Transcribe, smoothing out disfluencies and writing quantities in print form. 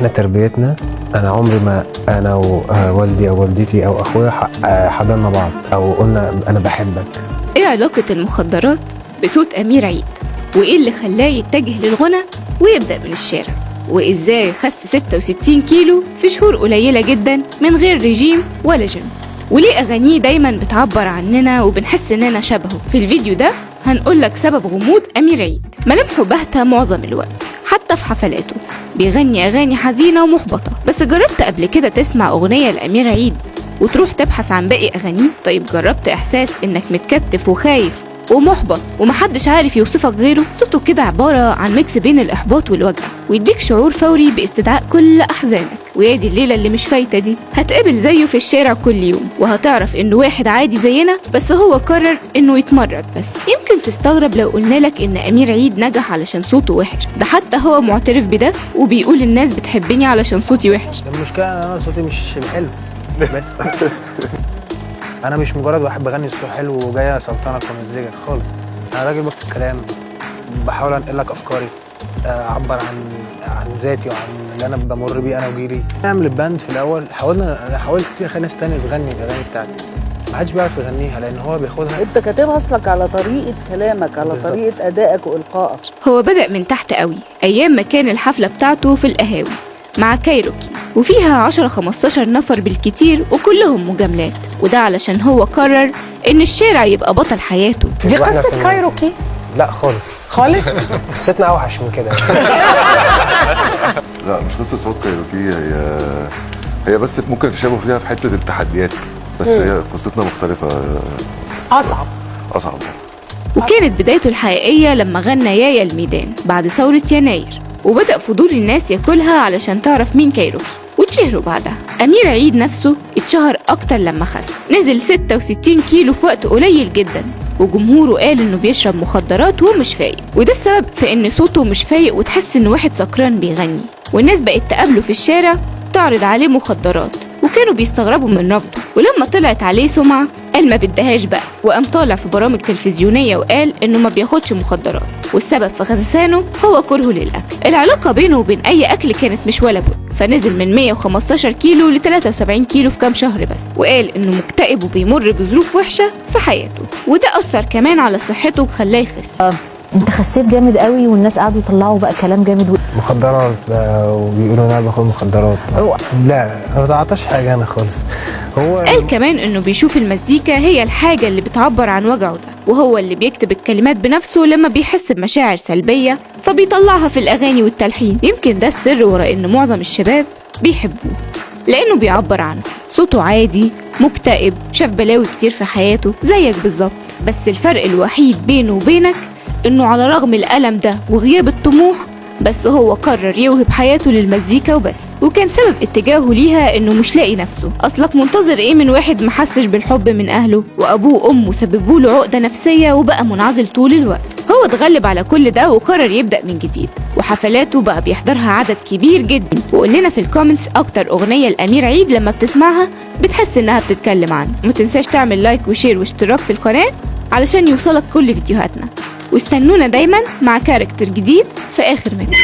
احنا تربيتنا، انا عمري ما انا ووالدي او والدتي او اخويا حضرنا بعض او قلنا انا بحبك. ايه علاقة المخدرات بصوت أمير عيد؟ وايه اللي خلاه يتجه للغنى ويبدأ من الشارع؟ وازاي خس 66 كيلو في شهور قليلة جدا من غير رجيم ولا جيم؟ وليه أغانيه دايما بتعبر عننا وبنحس إننا شبهه؟ في الفيديو ده هنقولك سبب غموض أمير عيد. ملامحه باهتة معظم الوقت، حتى في حفلاته بيغني أغاني حزينة ومحبطة. بس جربت قبل كده تسمع أغنية لأمير عيد وتروح تبحث عن باقي أغانيه؟ طيب جربت إحساس إنك متكتف وخايف ومحبط ومحدش عارف يوصفك غيره؟ صوته كده عبارة عن ميكس بين الإحباط والوجع، ويديك شعور فوري باستدعاء كل أحزانك. ويا دي الليلة اللي مش فايتة دي، هتقابل زيه في الشارع كل يوم، وهتعرف إنه واحد عادي زينا، بس هو قرر إنه يتمرد بس. يمكن تستغرب لو قلنالك إن أمير عيد نجح علشان صوته وحش، ده حتى هو معترف بده وبيقول الناس بتحبني علشان صوتي وحش. المشكلة إن أنا صوتي مش حلو بس انا مش مجرد واحد بغني صوته حلو وجاي سلطنه كمزيكا خالص. انا راجل بكتب كلام، بحاول انقل لك افكاري، اعبر عن ذاتي وعن اللي انا بمر بيه انا وجيلي. نعمل الباند في الاول حاولت كتير اخلي ناس تانية تغني الاغاني بتاعتي، ما حدش بيعرف يغنيها لان هو بياخدها. انت كاتبها اصلك على طريقه كلامك، على بالزبط. طريقه ادائك والقائك. هو بدأ من تحت قوي، ايام ما كان الحفله بتاعته في القهاوي مع كايروكي، وفيها 10-15 نفر بالكتير وكلهم مجاملات، وده علشان هو قرر ان الشارع يبقى بطل حياته. دي قصة كايروكي؟ لا خالص خالص. قصتنا اوحش من كده. لا مش قصة صوت كايروكي، هي بس ممكن تشابه فيها في حتة التحديات، بس هي قصتنا مختلفة، أصعب. وكانت بدايته الحقيقية لما غنى يايا الميدان بعد ثورة يناير، وبدأ فضول الناس ياكلها علشان تعرف مين كايروكي، واتشهروا بعدها. أمير عيد نفسه اتشهر أكتر لما خس، نزل 66 كيلو في وقت قليل جدا، وجمهوره قال إنه بيشرب مخدرات ومش فايق، وده السبب في إن صوته مش فايق وتحس إن واحد سكران بيغني. والناس بقت تقابله في الشارع تعرض عليه مخدرات، وكانوا بيستغربوا من رفضه. ولما طلعت عليه سمعة قال ما بدهاش بقى، وقام طالع في برامج تلفزيونية وقال إنه ما بياخدش مخدرات، والسبب في خسسانه هو كرهه للأكل. العلاقة بينه وبين أي أكل كانت مش ولا بد، فنزل من 115 كيلو ل 73 كيلو في كام شهر بس، وقال إنه مكتئب وبيمر بظروف وحشة في حياته، وده أثر كمان على صحته وخلاه يخس. انت خسيت جامد قوي، والناس قعدوا يطلعوا بقى كلام جامد. مخدرات وبيقولوا انا باخد مخدرات. لا ما تعطاش حاجه انا خالص. هو قال كمان انه بيشوف المزيكا هي الحاجه اللي بتعبر عن وجعه ده، وهو اللي بيكتب الكلمات بنفسه لما بيحس بمشاعر سلبيه فبيطلعها في الاغاني والتلحين. يمكن ده السر ورا ان معظم الشباب بيحبوه، لانه بيعبر عنه. صوته عادي، مكتئب، شاف بلاوي كتير في حياته زيك بالظبط، بس الفرق الوحيد بينه وبينك إنه على رغم الألم ده وغياب الطموح، بس هو قرر يوهب حياته للمزيكا وبس. وكان سبب اتجاهه ليها إنه مش لاقي نفسه. أصلك منتظر إيه من واحد محسش بالحب من أهله، وأبوه وأمه سببوله عقدة نفسية وبقى منعزل طول الوقت؟ هو اتغلب على كل ده وقرر يبدأ من جديد، وحفلاته بقى بيحضرها عدد كبير جدا. وقول لنا في الكومنتس أكتر أغنية لأمير عيد لما بتسمعها بتحس إنها بتتكلم عنه. وما تنساش تعمل لايك وشير واشتراك في القناة علشان يوصلك كل فيديوهاتنا، واستنونا دايما مع كاركتر جديد في آخر مترو.